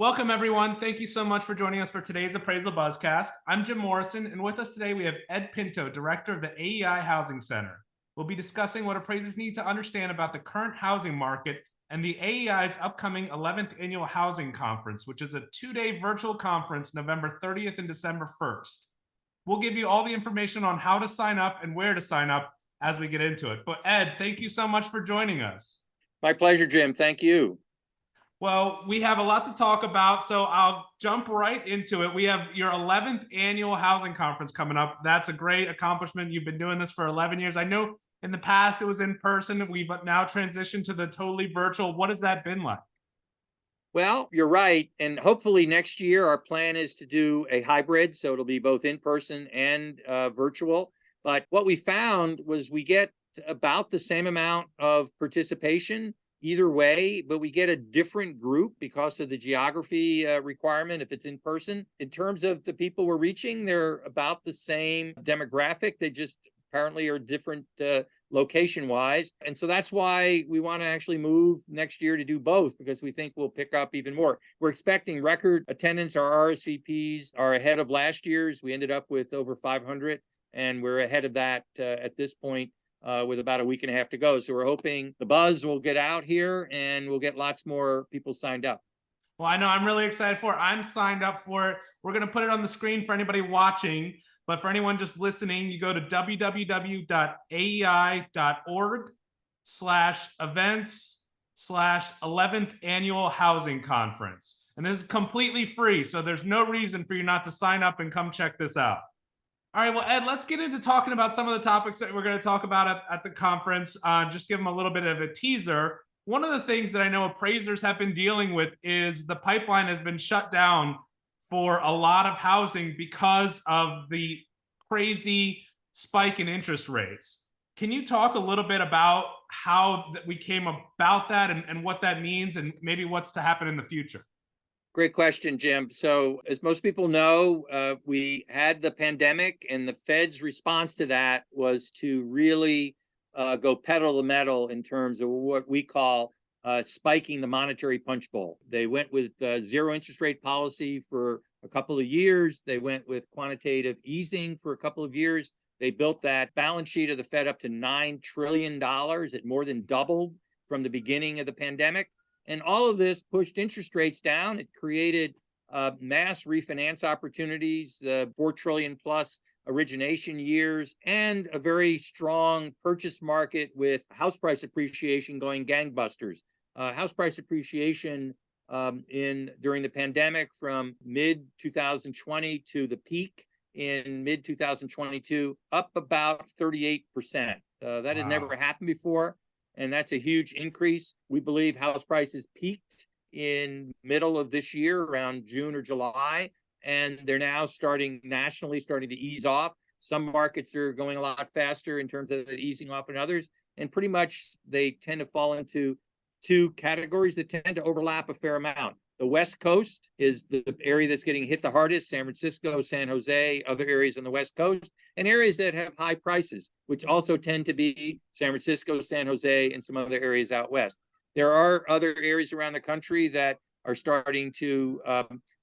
Welcome, everyone. Thank you so much for joining us for today's Appraisal Buzzcast. I'm Jim Morrison, and with us today we have Ed Pinto, Director of the AEI Housing Center. We'll be discussing what appraisers need to understand about the current housing market and the AEI's upcoming 11th Annual Housing Conference, which is a two-day virtual conference November 30th and December 1st. We'll give you all the information on how to sign up and where to sign up as we get into it. But Ed, thank you so much for joining us. My pleasure, Jim. Thank you. Well, we have a lot to talk about, so I'll jump right into it. We have your 11th Annual Housing Conference coming up. That's a great accomplishment. You've been doing this for 11 years. I know in the past it was in person. We've now transitioned to the totally virtual. What has that been like? Well, you're right. And hopefully next year, our plan is to do a hybrid. So it'll be both in person and virtual. But what we found was we get about the same amount of participation either way, but we get a different group because of the geography requirement if it's in person. In terms of the people we're reaching, they're about the same demographic. They just apparently are different location-wise. And so that's why we want to actually move next year to do both, because we think we'll pick up even more. We're expecting record attendance. Our RSVPs are ahead of last year's. We ended up with over 500, and we're ahead of that at this point. With about a week and a half to go. So we're hoping the buzz will get out here and we'll get lots more people signed up. Well, I know I'm really excited for it. I'm signed up for it. We're going to put it on the screen for anybody watching, but for anyone just listening, you go to www.aei.org/events/11th Annual Housing Conference. And this is completely free, so there's no reason for you not to sign up and come check this out. All right, well, Ed, let's get into talking about some of the topics that we're going to talk about at the conference. Just give them a little bit of a teaser. One of the things that I know appraisers have been dealing with is the pipeline has been shut down for a lot of housing because of the crazy spike in interest rates. Can you talk a little bit about how we came about that and what that means and maybe what's to happen in the future? Great question, Jim. So as most people know, we had the pandemic, and the Fed's response to that was to really go pedal to the metal in terms of what we call spiking the monetary punch bowl. They went with zero interest rate policy for a couple of years. They went with quantitative easing for a couple of years. They built that balance sheet of the Fed up to $9 trillion. It more than doubled from the beginning of the pandemic. And all of this pushed interest rates down. It created mass refinance opportunities, 4 trillion plus origination years, and a very strong purchase market with house price appreciation going gangbusters. House price appreciation during the pandemic from mid 2020 to the peak in mid 2022, up about 38%. That had never happened before. And that's a huge increase. We believe house prices peaked in middle of this year, around June or July, and they're now nationally starting to ease off. Some markets are going a lot faster in terms of easing off than others, and pretty much they tend to fall into two categories that tend to overlap a fair amount. The West Coast is the area that's getting hit the hardest: San Francisco, San Jose, other areas on the West Coast, and areas that have high prices, which also tend to be San Francisco, San Jose, and some other areas out west. There are other areas around the country that are starting to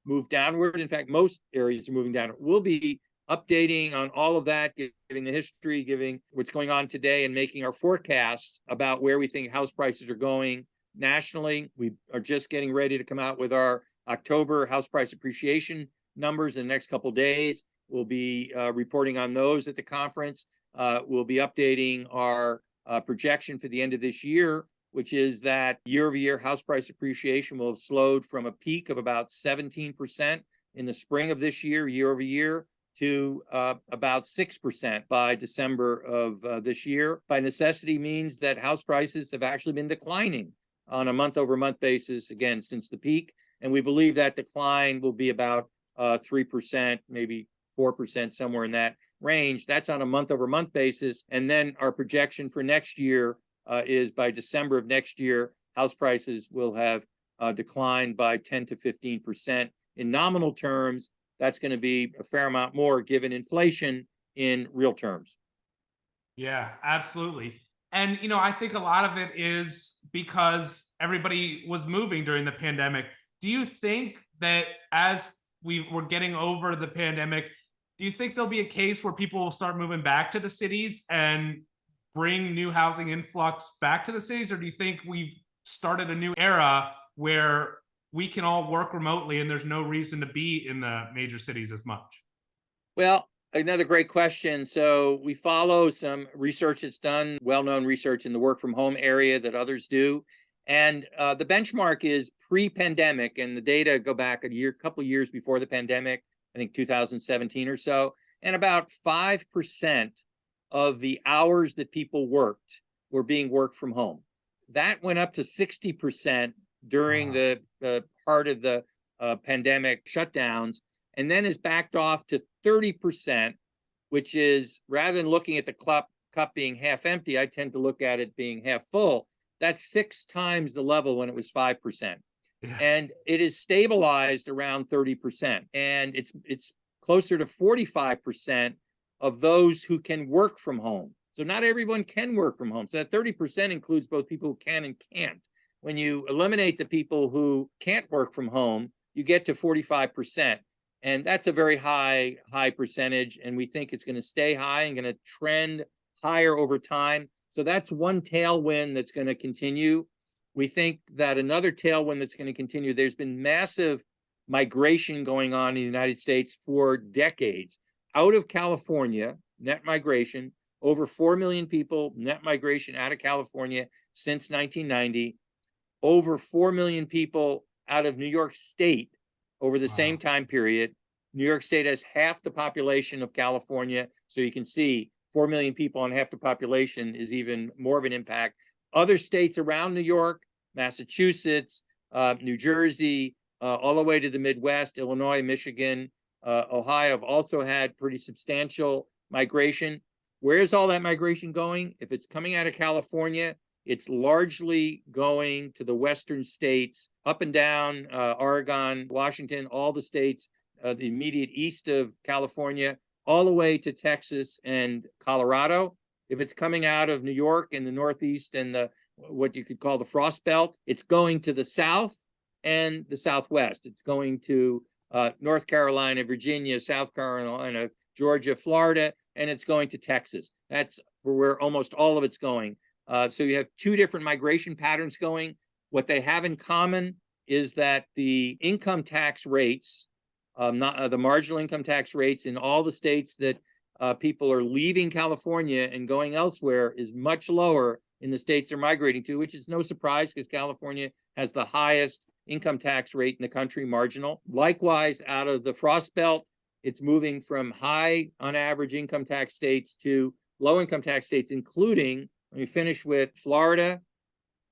move downward. In fact, most areas are moving downward. We'll be updating on all of that, giving the history, giving what's going on today, and making our forecasts about where we think house prices are going nationally. We are just getting ready to come out with our October house price appreciation numbers in the next couple of days. We'll be reporting on those at the conference. We'll be updating our projection for the end of this year, which is that year-over-year house price appreciation will have slowed from a peak of about 17% in the spring of this year, year-over-year, to about 6% by December of this year. By necessity means that house prices have actually been declining on a month-over-month basis, again, since the peak. And we believe that decline will be about 3%, maybe 4%, somewhere in that range. That's on a month-over-month basis. And then our projection for next year is by December of next year, house prices will have declined by 10 to 15%. In nominal terms, that's going to be a fair amount more given inflation in real terms. Yeah, absolutely. And, I think a lot of it is because everybody was moving during the pandemic. Do you think that as we were getting over the pandemic, do you think there'll be a case where people will start moving back to the cities and bring new housing influx back to the cities? Or do you think we've started a new era where we can all work remotely and there's no reason to be in the major cities as much? Well, another great question. So we follow some research that's done, well-known research in the work from home area that others do. And the benchmark is pre-pandemic, and the data go back couple of years before the pandemic, I think 2017 or so. And about 5% of the hours that people worked were being worked from home. That went up to 60% during the part of the pandemic shutdowns, and then is backed off to 30%, which is, rather than looking at the cup being half empty, I tend to look at it being half full. That's 6 times the level when it was 5%. Yeah. And it is stabilized around 30%. And it's closer to 45% of those who can work from home. So not everyone can work from home. So that 30% includes both people who can and can't. When you eliminate the people who can't work from home, you get to 45%. And that's a very high percentage. And we think it's going to stay high and going to trend higher over time. So that's one tailwind that's going to continue. We think that another tailwind that's going to continue, there's been massive migration going on in the United States for decades. Out of California, net migration, over 4 million people, net migration out of California since 1990. Over 4 million people out of New York State over the same time period. New York State has half the population of California. So you can see 4 million people on half the population is even more of an impact. Other states around New York, Massachusetts, New Jersey, all the way to the Midwest, Illinois, Michigan, Ohio have also had pretty substantial migration. Where's all that migration going? If it's coming out of California, it's largely going to the western states, up and down Oregon, Washington, all the states, the immediate east of California, all the way to Texas and Colorado. If it's coming out of New York and the Northeast and the what you could call the Frost Belt, it's going to the South and the Southwest. It's going to North Carolina, Virginia, South Carolina, Georgia, Florida, and it's going to Texas. That's where almost all of it's going. So you have 2 different migration patterns going. What they have in common is that the income tax rates, the marginal income tax rates in all the states that people are leaving California and going elsewhere is much lower in the states they're migrating to, which is no surprise because California has the highest income tax rate in the country, marginal. Likewise, out of the Frost Belt, it's moving from high on average income tax states to low income tax states, including, let me finish with Florida,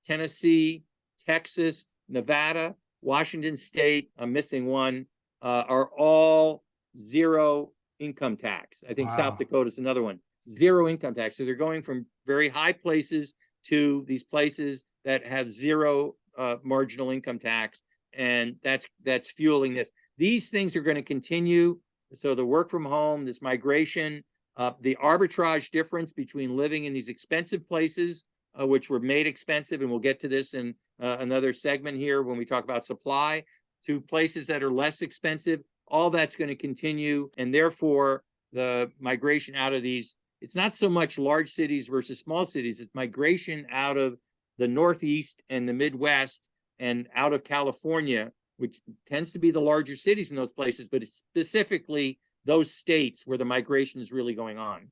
Tennessee, Texas, Nevada, Washington State, I'm missing one, are all 0 income tax. I think South Dakota is another one, 0 income tax. So they're going from very high places to these places that have 0 marginal income tax. And that's fueling this. These things are going to continue. So the work from home, this migration, the arbitrage difference between living in these expensive places, which were made expensive, and we'll get to this in another segment here when we talk about supply, to places that are less expensive, all that's going to continue. And therefore, the migration out of these, it's not so much large cities versus small cities, it's migration out of the Northeast and the Midwest and out of California, which tends to be the larger cities in those places, but it's specifically those states where the migration is really going on.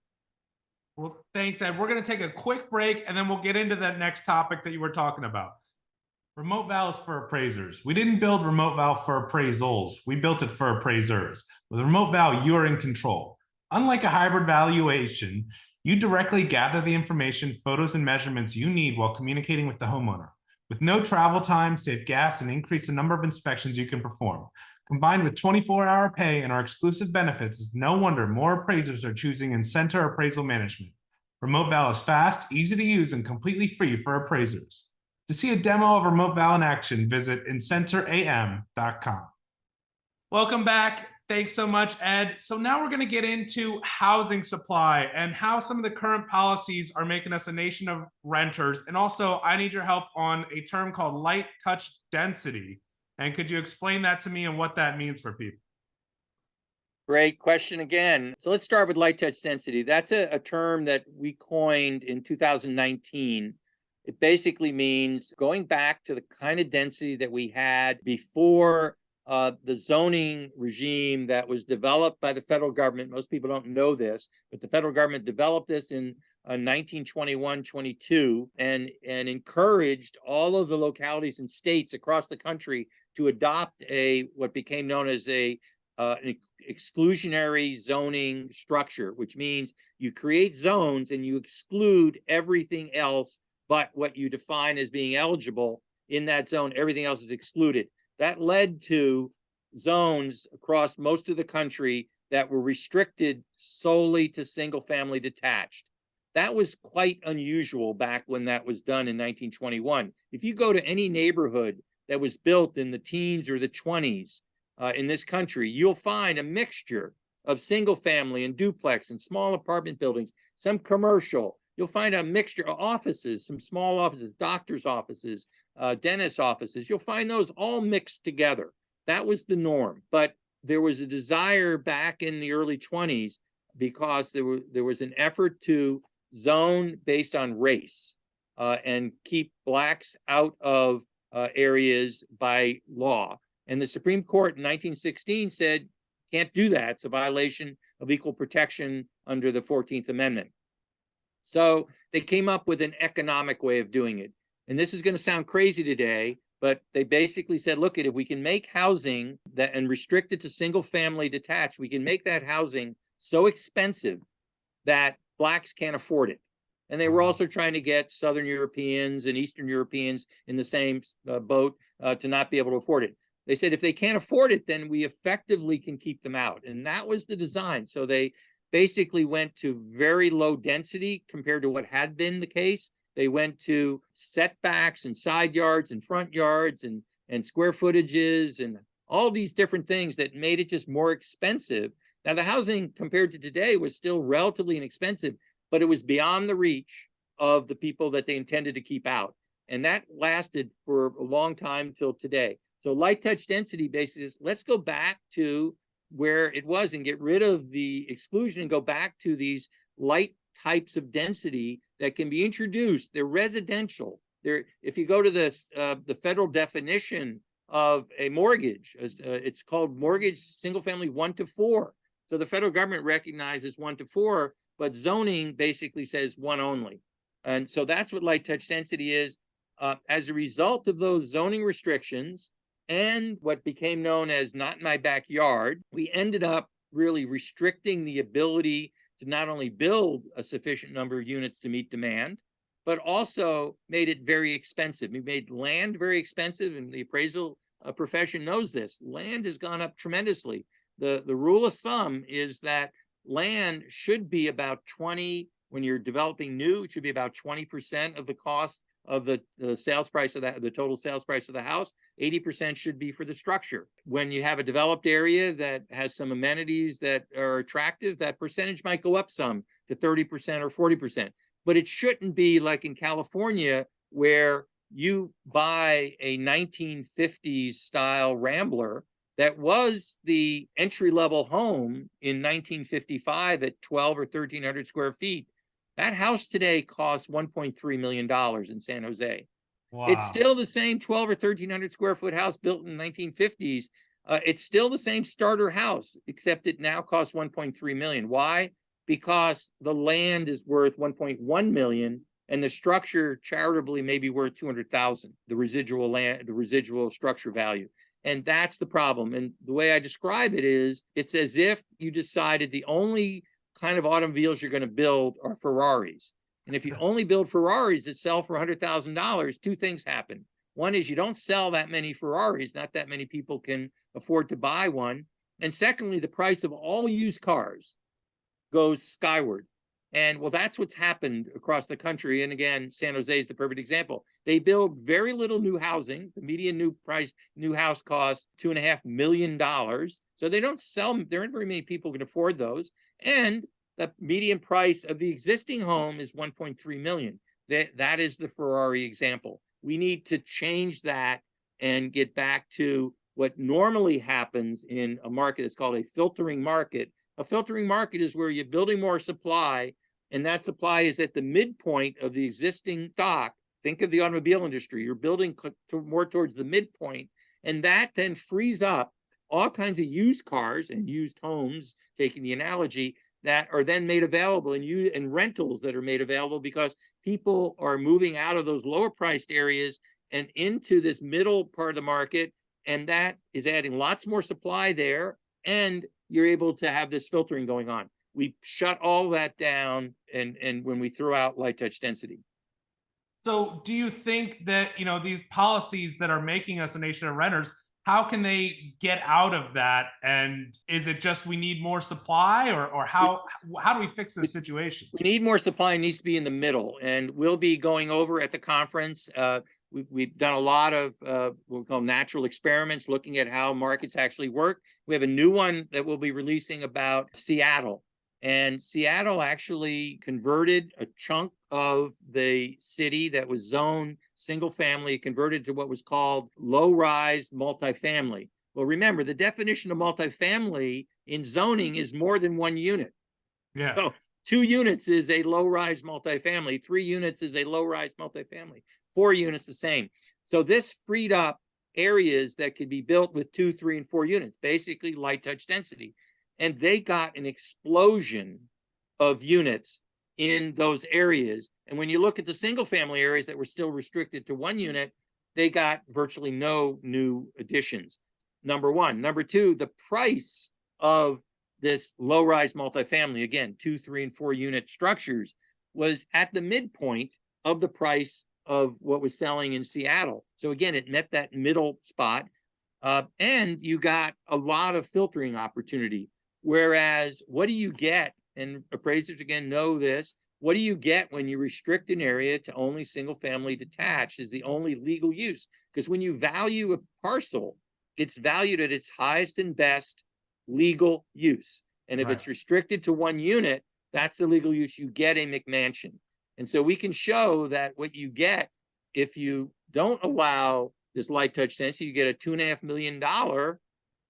Well, thanks, Ed. We're going to take a quick break and then we'll get into that next topic that you were talking about. RemoteVal is for appraisers. We didn't build RemoteVal for appraisals. We built it for appraisers. With RemoteVal, you're in control. Unlike a hybrid valuation, you directly gather the information, photos, and measurements you need while communicating with the homeowner. With no travel time, save gas, and increase the number of inspections you can perform. Combined with 24-hour pay and our exclusive benefits, it's no wonder more appraisers are choosing Incenter Appraisal Management. RemoteVal is fast, easy to use, and completely free for appraisers. To see a demo of RemoteVal in action, visit incenteram.com. Welcome back. Thanks so much, Ed. So now we're going to get into housing supply and how some of the current policies are making us a nation of renters. And also, I need your help on a term called light touch density And could you explain that to me and what that means for people? Great question again. So let's start with light touch density. That's a term that we coined in 2019. It basically means going back to the kind of density that we had before the zoning regime that was developed by the federal government. Most people don't know this, but the federal government developed this in 1921-22 and encouraged all of the localities and states across the country to adopt what became known as an exclusionary zoning structure, which means you create zones and you exclude everything else but what you define as being eligible in that zone. Everything else is excluded. That led to zones across most of the country that were restricted solely to single family detached. That was quite unusual back when that was done in 1921. If you go to any neighborhood that was built in the teens or the 20s in this country, you'll find a mixture of single family and duplex and small apartment buildings, some commercial. You'll find a mixture of offices, some small offices, doctors' offices, dentist offices. You'll find those all mixed together. That was the norm. But there was a desire back in the early 20s because there was an effort to zone based on race and keep blacks out of areas by law. And the Supreme Court in 1916 said, can't do that. It's a violation of equal protection under the 14th Amendment. So they came up with an economic way of doing it. And this is going to sound crazy today, but they basically said, look, if we can make housing that and restrict it to single family detached, we can make that housing so expensive that blacks can't afford it. And they were also trying to get Southern Europeans and Eastern Europeans in the same boat to not be able to afford it. They said, if they can't afford it, then we effectively can keep them out. And that was the design. So they basically went to very low density compared to what had been the case. They went to setbacks and side yards and front yards and square footages and all these different things that made it just more expensive. Now, the housing compared to today was still relatively inexpensive, but it was beyond the reach of the people that they intended to keep out. And that lasted for a long time till today. So light touch density basically is, let's go back to where it was and get rid of the exclusion and go back to these light types of density that can be introduced. They're residential. If you go to the federal definition of a mortgage, it's called mortgage single family 1 to 4. So the federal government recognizes 1 to 4, but zoning basically says 1 only. And so that's what light touch density is. As a result of those zoning restrictions and what became known as not in my backyard, we ended up really restricting the ability to not only build a sufficient number of units to meet demand, but also made it very expensive. We made land very expensive, and the appraisal profession knows this. Land has gone up tremendously. The rule of thumb is that land should be about 20, when you're developing new, it should be about 20% of the cost of the sales price of the total sales price of the house. 80% should be for the structure. When you have a developed area that has some amenities that are attractive, that percentage might go up some to 30% or 40%. But it shouldn't be like in California, where you buy a 1950s style Rambler that was the entry-level home in 1955 at 12 or 1,300 square feet. That house today costs $1.3 million in San Jose. Wow. It's still the same 12 or 1,300 square foot house built in the 1950s. It's still the same starter house, except it now costs $1.3 million. Why? Because the land is worth $1.1 million and the structure charitably may be worth $200,000, the residual land, the residual structure value. And that's the problem. And the way I describe it is, it's as if you decided the only kind of automobiles you're going to build are Ferraris. And if you only build Ferraris that sell for $100,000, two things happen. One is you don't sell that many Ferraris. Not that many people can afford to buy one. And secondly, the price of all used cars goes skyward. And well, that's what's happened across the country. And again, San Jose is the perfect example. They build very little new housing. The median new house costs $2.5 million. So they don't sell, there aren't very many people who can afford those. And the median price of the existing home is $1.3 million. That is the Ferrari example. We need to change that and get back to what normally happens in a market that's called a filtering market. A filtering market is where you're building more supply, and that supply is at the midpoint of the existing stock. Think of the automobile industry. You're building more towards the midpoint, and that then frees up all kinds of used cars and used homes, taking the analogy, that are then made available, and rentals that are made available because people are moving out of those lower priced areas and into this middle part of the market. And that is adding lots more supply there. And you're able to have this filtering going on. We shut all that down and when we throw out light touch density. So do you think that, these policies that are making us a nation of renters, how can they get out of that? And is it just we need more supply, or how do we fix this situation? We need more supply. It needs to be in the middle. And we'll be going over at the conference. We've done a lot of what we call natural experiments, looking at how markets actually work. We have a new one that we'll be releasing about Seattle. And Seattle actually converted a chunk of the city that was zoned single family, converted to what was called low-rise multifamily. Well, remember, the definition of multifamily in zoning is more than one unit. Yeah. So 2 units is a low-rise multifamily, 3 units is a low-rise multifamily, 4 units the same. So this freed up areas that could be built with 2, 3, and 4 units, basically light touch density. And they got an explosion of units in those areas. And when you look at the single family areas that were still restricted to 1 unit, they got virtually no new additions. Number one. Number two, the price of this low-rise multifamily, again, 2, 3, and 4 unit structures, was at the midpoint of the price of what was selling in Seattle. So again, it met that middle spot, and you got a lot of filtering opportunity. Whereas, what do you get? And appraisers, again, know this. What do you get when you restrict an area to only single family detached is the only legal use? Because when you value a parcel, it's valued at its highest and best legal use. And if it's restricted to 1 unit, that's the legal use. You get a McMansion. And so we can show that what you get, if you don't allow this light touch density, you get a $2.5 million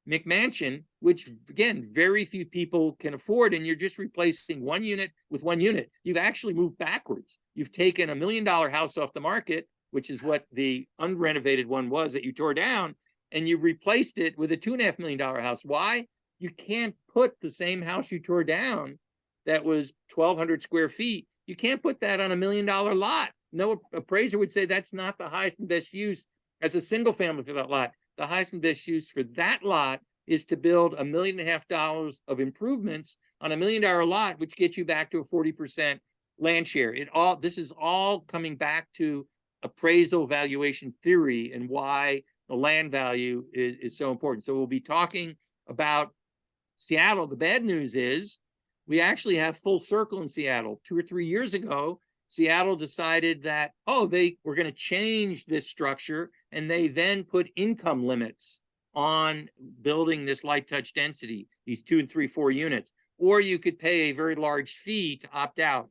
McMansion, which again, very few people can afford. And you're just replacing 1 unit with 1 unit. You've actually moved backwards. You've taken a $1 million house off the market, which is what the unrenovated one was that you tore down, and you replaced it with a $2.5 million house. Why? You can't put the same house you tore down that was 1,200 square feet. You can't put that on a $1 million lot. No appraiser would say that's not the highest and best use as a single family for that lot. The highest and best use for that lot is to build $1.5 million of improvements on $1 million lot, which gets you back to a 40% land share. This is all coming back to appraisal valuation theory and why the land value is so important. So we'll be talking about Seattle. The bad news is we actually have full circle in Seattle. 2 or 3 years ago, Seattle decided that, they were going to change this structure, and they then put income limits on building this light touch density, these 2 and 3, 4 units, or you could pay a very large fee to opt out.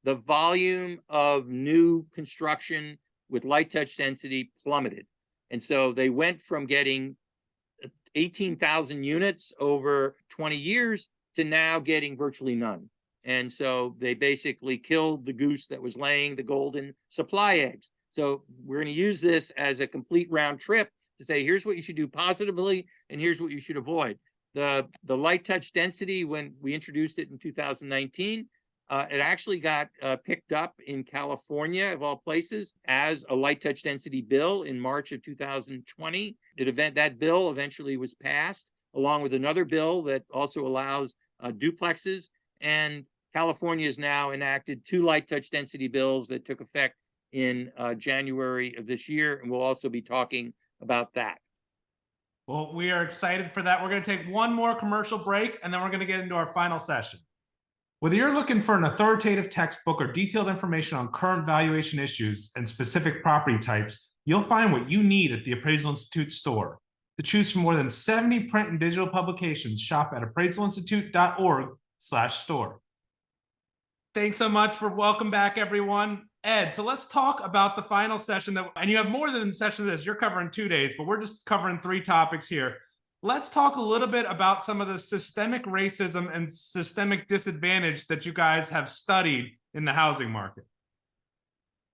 The volume of new construction with light touch density plummeted. And so they went from getting 18,000 units over 20 years to now getting virtually none. And so they basically killed the goose that was laying the golden supply eggs. So we're going to use this as a complete round trip to say, here's what you should do positively, and here's what you should avoid. The light touch density, when we introduced it in 2019, it actually got picked up in California, of all places, as a light touch density bill in March of 2020. That bill eventually was passed, along with another bill that also allows duplexes. And California has now enacted 2 light touch density bills that took effect in January of this year, and we'll also be talking about that. Well, we are excited for that. We're going to take one more commercial break, and then we're going to get into our final session. Whether you're looking for an authoritative textbook or detailed information on current valuation issues and specific property types, you'll find what you need at the Appraisal Institute store. To choose from more than 70 print and digital publications, shop at appraisalinstitute.org/store. Thanks so much welcome back, everyone. Ed, so let's talk about the final session and you have more than session this. You're covering 2 days, but we're just covering 3 topics here. Let's talk a little bit about some of the systemic racism and systemic disadvantage that you guys have studied in the housing market.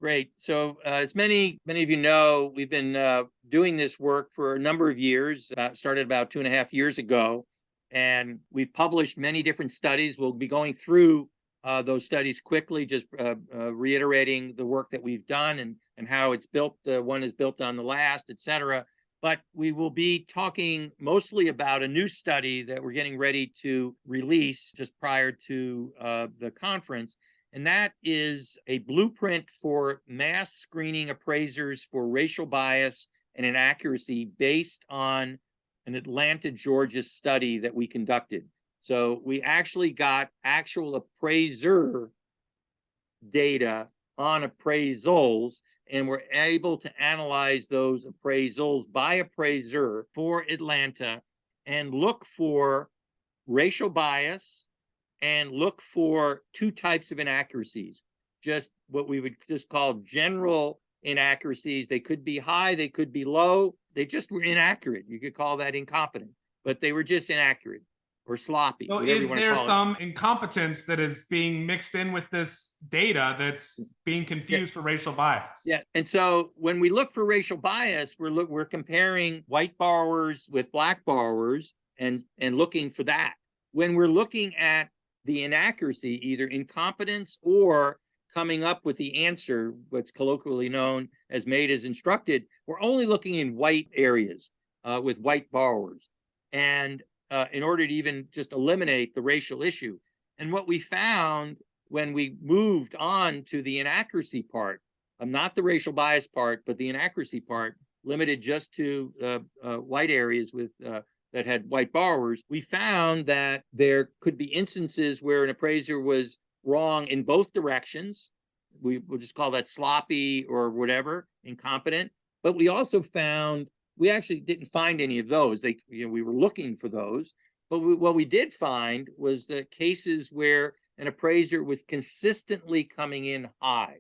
Great. So as many of you know, we've been doing this work for a number of years, started about 2.5 years ago, and we've published many different studies. We'll be going through those studies quickly, just reiterating the work that we've done and how it's built. One is built on the last, et cetera. But we will be talking mostly about a new study that we're getting ready to release just prior to the conference. And that is a blueprint for mass screening appraisers for racial bias and inaccuracy based on an Atlanta, Georgia study that we conducted. So we actually got actual appraiser data on appraisals, and we're able to analyze those appraisals by appraiser for Atlanta and look for racial bias and look for 2 types of inaccuracies, just what we would just call general inaccuracies. They could be high, they could be low. They just were inaccurate. You could call that incompetent, but they were just inaccurate or sloppy. So is there some incompetence that is being mixed in with this data that's being confused for racial bias? Yeah. And so when we look for racial bias, we're comparing white borrowers with black borrowers and looking for that. When we're looking at the inaccuracy, either incompetence or coming up with the answer, what's colloquially known as made as instructed, we're only looking in white areas with white borrowers. And in order to even just eliminate the racial issue. And what we found when we moved on to the inaccuracy part, not the racial bias part, but the inaccuracy part, limited just to white areas with that had white borrowers, we found that there could be instances where an appraiser was wrong in both directions. We'll just call that sloppy or whatever, incompetent. But we also found we actually didn't find any of those. We were looking for those, but what we did find was the cases where an appraiser was consistently coming in high.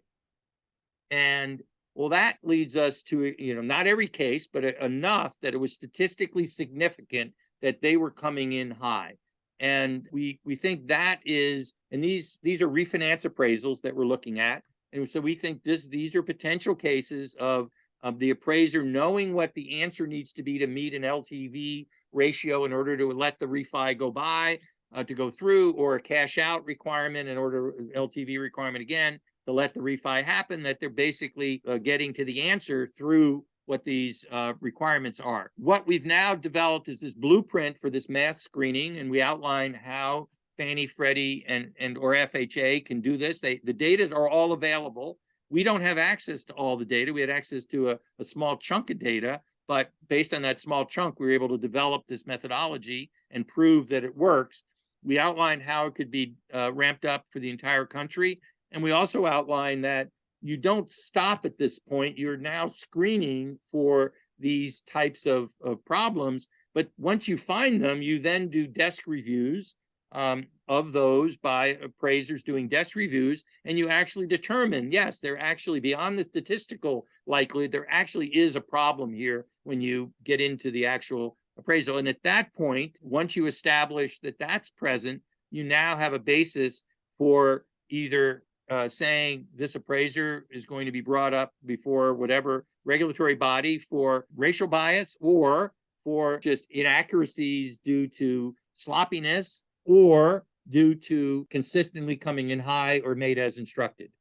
And well, that leads us to, not every case, but enough that it was statistically significant that they were coming in high. And we think that is, and these are refinance appraisals that we're looking at. And so we think these are potential cases of the appraiser knowing what the answer needs to be to meet an LTV ratio in order to let the refi go by, to go through, or a cash out requirement in order, LTV requirement again, to let the refi happen, that they're basically getting to the answer through what these requirements are. What we've now developed is this blueprint for this mass screening, and we outline how Fannie, Freddie, and or FHA can do this. The data are all available. We don't have access to all the data. We had access to a small chunk of data, but based on that small chunk, we were able to develop this methodology and prove that it works. We outlined how it could be ramped up for the entire country. And we also outlined that you don't stop at this point. You're now screening for these types of problems. But once you find them, you then do desk reviews of those by appraisers doing desk reviews, and you actually determine, yes, they're actually beyond the statistical likelihood, there actually is a problem here when you get into the actual appraisal. And at that point, once you establish that that's present, you now have a basis for either saying this appraiser is going to be brought up before whatever regulatory body for racial bias or for just inaccuracies due to sloppiness or due to consistently coming in high or made as instructed.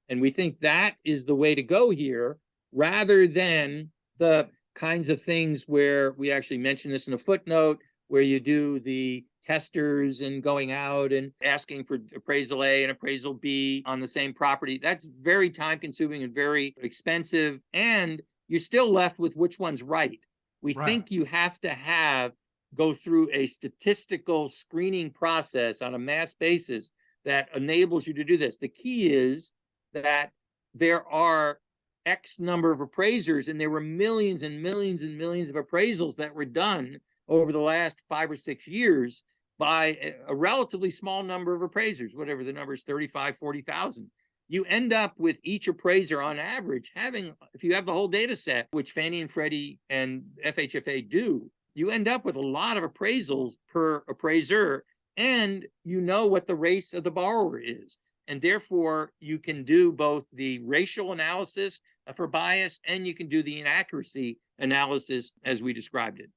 And we think that is the way to go here, rather than the kinds of things where we actually mention this in a footnote, where you do the testers and going out and asking for appraisal A and appraisal B on the same property. That's very time consuming and very expensive. And you're still left with which one's right. We think you have to go through a statistical screening process on a mass basis that enables you to do this. The key is that there are X number of appraisers, and there were millions and millions and millions of appraisals that were done over the last 5 or 6 years by a relatively small number of appraisers, whatever the number is, 35, 40,000. you end up with each appraiser on average having, if you have the whole data set, which Fannie and Freddie and FHFA do, you end up with a lot of appraisals per appraiser, and you know what the race of the borrower is. And therefore, you can do both the racial analysis for bias and you can do the inaccuracy analysis as we described it.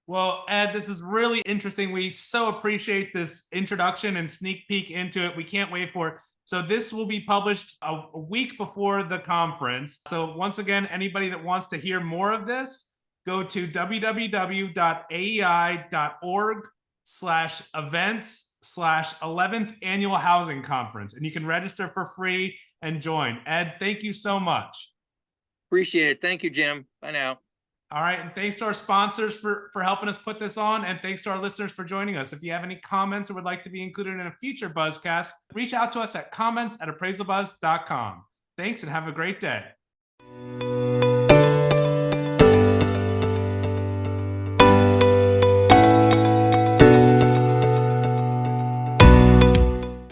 Well, Ed, this is really interesting. We so appreciate this introduction and sneak peek into it. We can't wait for it. So this will be published a week before the conference. So once again, anybody that wants to hear more of this, go to www.aei.org/events/11th Annual Housing Conference, and you can register for free and join. Ed, thank you so much. Appreciate it. Thank you, Jim. Bye now. All right, and thanks to our sponsors for helping us put this on, and thanks to our listeners for joining us. If you have any comments or would like to be included in a future Buzzcast, reach out to us at comments@appraisalbuzz.com. Thanks and have a great day.